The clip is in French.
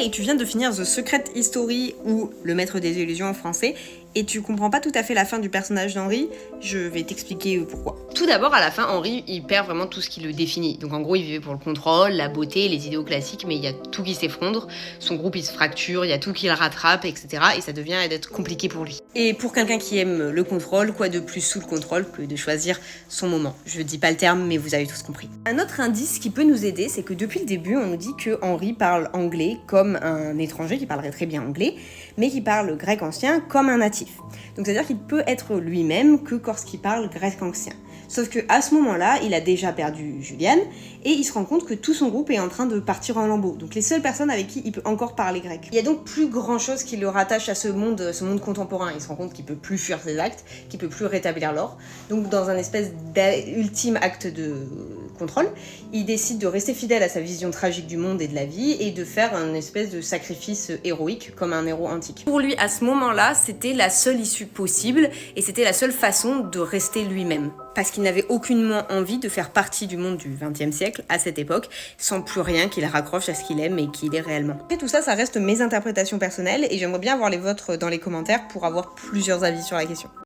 et tu viens de finir The Secret History ou Le Maître des Illusions en français et tu comprends pas tout à fait la fin du personnage d'Henri, je vais t'expliquer pourquoi. Tout d'abord, à la fin, Henri, il perd vraiment tout ce qui le définit. Donc en gros, il vivait pour le contrôle, la beauté, les idéaux classiques, mais il y a tout qui s'effondre. Son groupe, il se fracture, il y a tout qui le rattrape, etc. Et ça devient d'être compliqué pour lui. Et pour quelqu'un qui aime le contrôle, quoi de plus sous le contrôle que de choisir son moment? Je dis pas le terme, mais vous avez tous compris. Un autre indice qui peut nous aider, c'est que depuis le début, on nous dit que Henri parle anglais comme un étranger qui parlerait très bien anglais, mais qui parle grec ancien comme un natif. Donc c'est-à-dire qu'il peut être lui-même que lorsqu'il parle grec ancien. Sauf qu'à ce moment-là, il a déjà perdu Juliane et il se rend compte que tout son groupe est en train de partir en lambeaux. Donc les seules personnes avec qui il peut encore parler grec. Il y a donc plus grand-chose qui le rattache à ce monde contemporain. Il se rend compte qu'il peut plus fuir ses actes, qu'il peut plus rétablir l'ordre. Donc dans un espèce d'ultime acte de contrôle, il décide de rester fidèle à sa vision tragique du monde et de la vie et de faire un espèce de sacrifice héroïque comme un héros antique. Pour lui, à ce moment-là, c'était la seule issue possible et c'était la seule façon de rester lui-même. Parce qu'il n'avait aucunement envie de faire partie du monde du XXe siècle à cette époque, sans plus rien qu'il raccroche à ce qu'il aime et qui il est réellement. Après tout ça, ça reste mes interprétations personnelles et j'aimerais bien avoir les vôtres dans les commentaires pour avoir plusieurs avis sur la question.